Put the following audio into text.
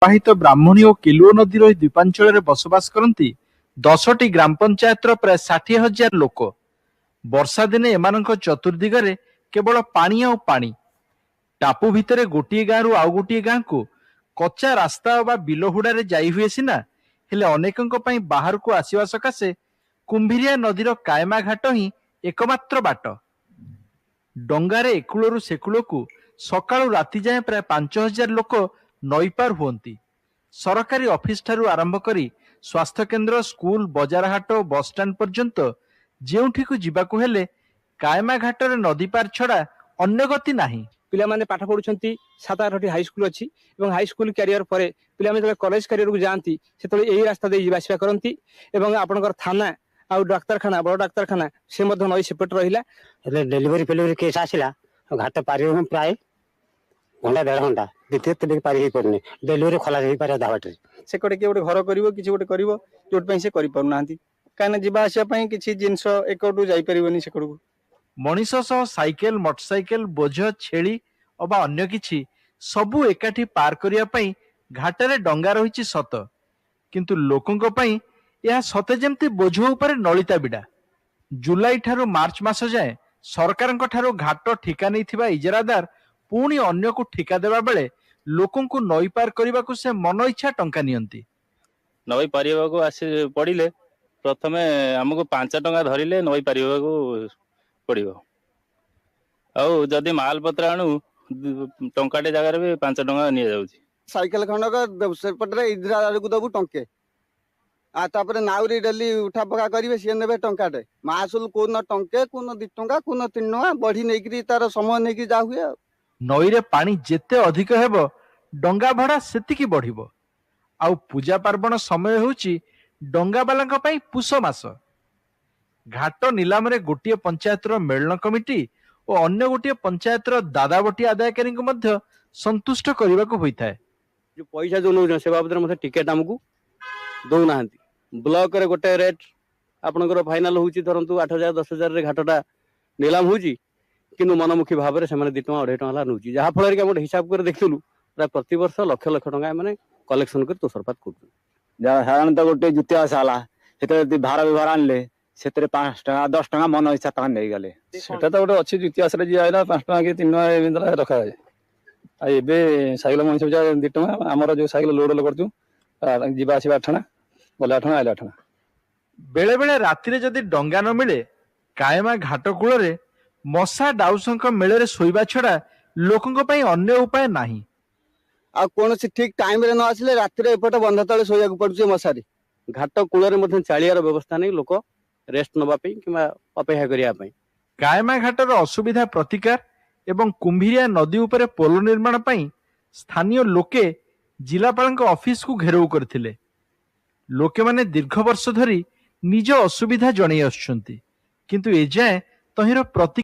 ପ୍ରବାହିତ ବ୍ରାହ୍ମଣୀ ଓ କେଲୁଅ ନଦୀର ଏହି ଦ୍ୱୀପାଞ୍ଚଳରେ ବସବାସ କରନ୍ତି 10ଟି ଗ୍ରାମ ପଞ୍ଚାୟତର ପ୍ରାୟ 60,000 ଲୋକ। ବର୍ଷା ଦିନେ ଏମାନଙ୍କ ଚତୁର୍ଦିଗରେ କେବଳ ପାଣି ଆଉ ପାଣି। ଟାପୁ ଭିତରେ ଗୋଟିଏ ଗାଁରୁ ଆଉ ଗୋଟିଏ ଗାଁକୁ କଚା ରାସ୍ତା ବା ବିଲ ହୁଡ଼ାରେ ଯାଇ ହୁଏ ସିନା, ହେଲେ ଅନେକଙ୍କ ପାଇଁ ବାହାରକୁ ଆସିବା ସକାଶେ କୁମ୍ଭୀରିଆ ନଦୀର କାଏମା ଘାଟ ହିଁ ଏକମାତ୍ର ବାଟ। ଡଙ୍ଗାରେ ଏକୂଳରୁ ସେକୂଳକୁ ସକାଳୁ ରାତି ଯାଏଁ ପ୍ରାୟ 5,000 ଲୋକ ନଈପାର ହୁଅନ୍ତି। ସରକାରୀ ଅଫିସ ଠାରୁ ଆରମ୍ଭ କରି ସ୍ୱାସ୍ଥ୍ୟକେନ୍ଦ୍ର, ସ୍କୁଲ, ବଜାର ହାଟ ଓ ବସଷ୍ଟାଣ୍ଡ ପର୍ଯ୍ୟନ୍ତ ଯେଉଁଠିକୁ ଯିବାକୁ ହେଲେ କାଏମା ଘାଟରେ ନଦୀ ପାର ଛଡ଼ା ଅନ୍ୟ ଗତି ନାହିଁ। ପିଲାମାନେ ପାଠ ପଢୁଛନ୍ତି, 7-8ଟି ହାଇସ୍କୁଲ ଅଛି ଏବଂ ହାଇସ୍କୁଲ କ୍ୟାରିୟର ପରେ ପିଲାମାନେ ଯେତେବେଳେ କଲେଜ କ୍ୟାରିୟରକୁ ଯାଆନ୍ତି ସେତେବେଳେ ଏହି ରାସ୍ତା ଦେଇ ଯିବା ଆସିବା କରନ୍ତି ଏବଂ ଆପଣଙ୍କର ଥାନା ଆଉ ଡାକ୍ତରଖାନା, ବଡ଼ ଡାକ୍ତରଖାନା ସେ ମଧ୍ୟ ନଈ ସେପଟେ ରହିଲା। ହେଲେ ଡେଲିଭରି ଫେଲିଭରି କେସ୍ ଆସିଲା ଘାଟ ପାରି ପ୍ରାୟ ଘଣ୍ଟା 1.5 ଘଣ୍ଟା ଦ୍ୱିତୀୟ ପାରି ହେଇପାରୁନି। ଡେଲିଭରି ଖୋଲା ହେଇପାରେ ଅଧା ବାଟରେ। ସେକଡ଼େ କିଏ ଗୋଟେ ଘର କରିବ, କିଛି ଗୋଟେ କରିବ, ଯୋଉଥିପାଇଁ ସେ କରିପାରୁନାହାନ୍ତି, କାହିଁକିନା ଯିବା ଆସିବା ପାଇଁ କିଛି ଜିନିଷ ଏକଡ଼ୁ ଯାଇପାରିବନି ସେକଡ଼କୁ। ମଣିଷ ସହ ସାଇକେଲ, ମୋଟରସାଇକେଲ, ବୋଝ, ଛେଳି ଅବା ଅନ୍ୟ କିଛି ସବୁ ଏକାଠି ପାର କରିବା ପାଇଁ ଘାଟରେ ଡଙ୍ଗା ରହିଛି ସତ, କିନ୍ତୁ ଲୋକଙ୍କ ପାଇଁ ଏହା ସତେ ଯେମିତି ବୋଝ ଉପରେ ନଳିତା ବିଡ଼ା। ଜୁଲାଇ ଠାରୁ ମାର୍ଚ୍ଚ ମାସ ଯାଏଁ ସରକାରଙ୍କ ଠାରୁ ଘାଟ ଠିକା ନେଇଥିବା ଇଜାରାଦାର ପୁଣି ଅନ୍ୟକୁ ଠିକା ଦେବା ବେଳେ ଲୋକଙ୍କୁ ନଈ ପାର କରିବାକୁ ସେ ମନ ଇଚ୍ଛା ଟଙ୍କା ନିଅନ୍ତି। ନଈ ପାରିବାକୁ ଆସି ପଡ଼ିଲେ ପ୍ରଥମେ ଆମକୁ 5 ଟଙ୍କା ଧରିଲେ ନଈ ପାରିବାକୁ ପଡ଼ିବ। ଆଉ ଯଦି ମାଲପତ୍ର ଆଣୁ ଟଙ୍କାଟେ ଜାଗାରେ ବି 5 ଟଙ୍କା ନିଆଯାଉଛି। ସାଇକେଲ ଖଣ୍ଡକ ସେପଟରେ ଇଦ୍ରା ଆଡ଼କୁ ଦେବୁ ଟଙ୍କେ, ଆଉ ତାପରେ ନାଉରି ଡେଲି ଉଠା ପକା କରିବେ, ସିଏ ନେବେ ଟଙ୍କାଟେ। ମାସୁଲ କୋଉଦିନ ଟଙ୍କେ, କୋଉଦିନ 2 ଟଙ୍କା, କୋଉଦିନ 3 ଟଙ୍କା, ବଢି ନେଇକିରି ତାର ସମୟ ନେଇକି ଯା ହୁଏ। ଆଉ ନଈରେ ପାଣି ଯେତେ ଅଧିକ ହେବ ଡଙ୍ଗା ଭଡ଼ା ସେତିକି ବଢ଼ିବ। ଆଉ ପୂଜା ପାର୍ବଣ ସମୟ ହେଉଛି ଡଙ୍ଗାବାଲାଙ୍କ ପାଇଁ ପୁଷ ମାସ। ଘାଟ ନିଲାମରେ ଗୋଟିଏ ପଞ୍ଚାୟତର ମେଳନ କମିଟି ଓ ଅନ୍ୟ ଗୋଟିଏ ପଞ୍ଚାୟତର ଦାଦାବଟି ଆଦାୟକାରୀଙ୍କୁ ମଧ୍ୟ ସନ୍ତୁଷ୍ଟ କରିବାକୁ ହୋଇଥାଏ। ଯୋଉ ପଇସା ଯୋଉ ନେଉଛନ୍ତି ସେ ବାବଦରେ ମଧ୍ୟ ଟିକେଟ ଆମକୁ ଦଉନାହାନ୍ତି। ବ୍ଲକରେ ଗୋଟେ ରେଟ୍ ଆପଣଙ୍କର ଫାଇନାଲ ହେଉଛି, ଧରନ୍ତୁ 8,000 10,000ରେ ଘାଟଟା ନିଲାମ ହେଉଛି, କିନ୍ତୁ ମନମୁଖୀ ଭାବରେ ସେମାନେ 2 ଟଙ୍କା 2.5 ଟଙ୍କା ହେଲା ନେଉଛି, ଯାହାଫଳରେ କି ଆମେ ଗୋଟେ ହିସାବ କରି ଦେଖିଥିଲୁ ପ୍ରାୟ ପ୍ରତିବର୍ଷ ଲକ୍ଷ ଲକ୍ଷ ଟଙ୍କା ଏମାନେ କଲେକ୍ସନ କରି ତୋଷରପାତ କରୁଛନ୍ତି। ଯାହା ସାଧାରଣତଃ ଗୋଟେ ଜୁତିଆ ଆଶା ହେଲା, ସେଥିରେ ଯଦି ଭାର ବ୍ୟବହାର ଆଣିଲେ ସେଥିରେ 5 ଟଙ୍କା 10 ଟଙ୍କା ମନ ଇଚ୍ଛା ଟଙ୍କା ନେଇଗଲେ। ସେଟା ତ ଗୋଟେ ଅଛି ଇତିହାସରେ ଯିଏ ଆଇଲା 5 ଟଙ୍କା କି 3 ଟଙ୍କା ଏମିତି ରଖାଯାଏ। ଆଉ ଏବେ ସାଇକେଲ ମଣିଷ ପିଛା 2 ଟଙ୍କା। ଆମର ଯୋଉ ସାଇକେଲ ଲୋଡ କରୁଛୁ ଯିବା ଆସିବା 8 ଟଙ୍କା, ଗଲେ 8 ଟଙ୍କା, ଆଇଲେ 8 ଟଙ୍କା। ବେଳେ ବେଳେ ରାତିରେ ଯଦି ଡଙ୍ଗା ନ ମିଳେ କାଏମା ଘାଟ କୂଳରେ ମଶା ଡାଉସଙ୍କ ମେଳରେ ଶୋଇବା ଛଡ଼ା ଲୋକଙ୍କ ପାଇଁ ଅନ୍ୟ ଉପାୟ ନାହିଁ। ଆଉ କୌଣସି ଠିକ ଟାଇମରେ ନ ଆସିଲେ ରାତିରେ ଏପଟେ ବନ୍ଧ ତଳେ ଶୋଇବାକୁ ପଡୁଛି ମଶାରୀ। ଘାଟ କୂଳରେ ମଧ୍ୟ ଚାଳିଆର ବ୍ୟବସ୍ଥା ନେଇ ଲୋକ ରେଷ୍ଟ ନେବା ପାଇଁ କିମ୍ବା ଅପେକ୍ଷା କରିବା ପାଇଁ। କାଏମା ଘାଟର ଅସୁବିଧା ପ୍ରତିକାର ଏବଂ କୁମ୍ଭୀରିଆ ନଦୀ ଉପରେ ପୋଲ ନିର୍ମାଣ ପାଇଁ ସ୍ଥାନୀୟ ଲୋକେ ଜିଲ୍ଲାପାଳଙ୍କ ଅଫିସକୁ ଘେରାଉ କରିଥିଲେ। ଲୋକେମାନେ ଦୀର୍ଘ ବର୍ଷ ଧରି ନିଜ ଅସୁବିଧା ଜଣାଇ ଆସୁଛନ୍ତି, କିନ୍ତୁ ଏଯାଏଁ ତହିଁର ପ୍ରତି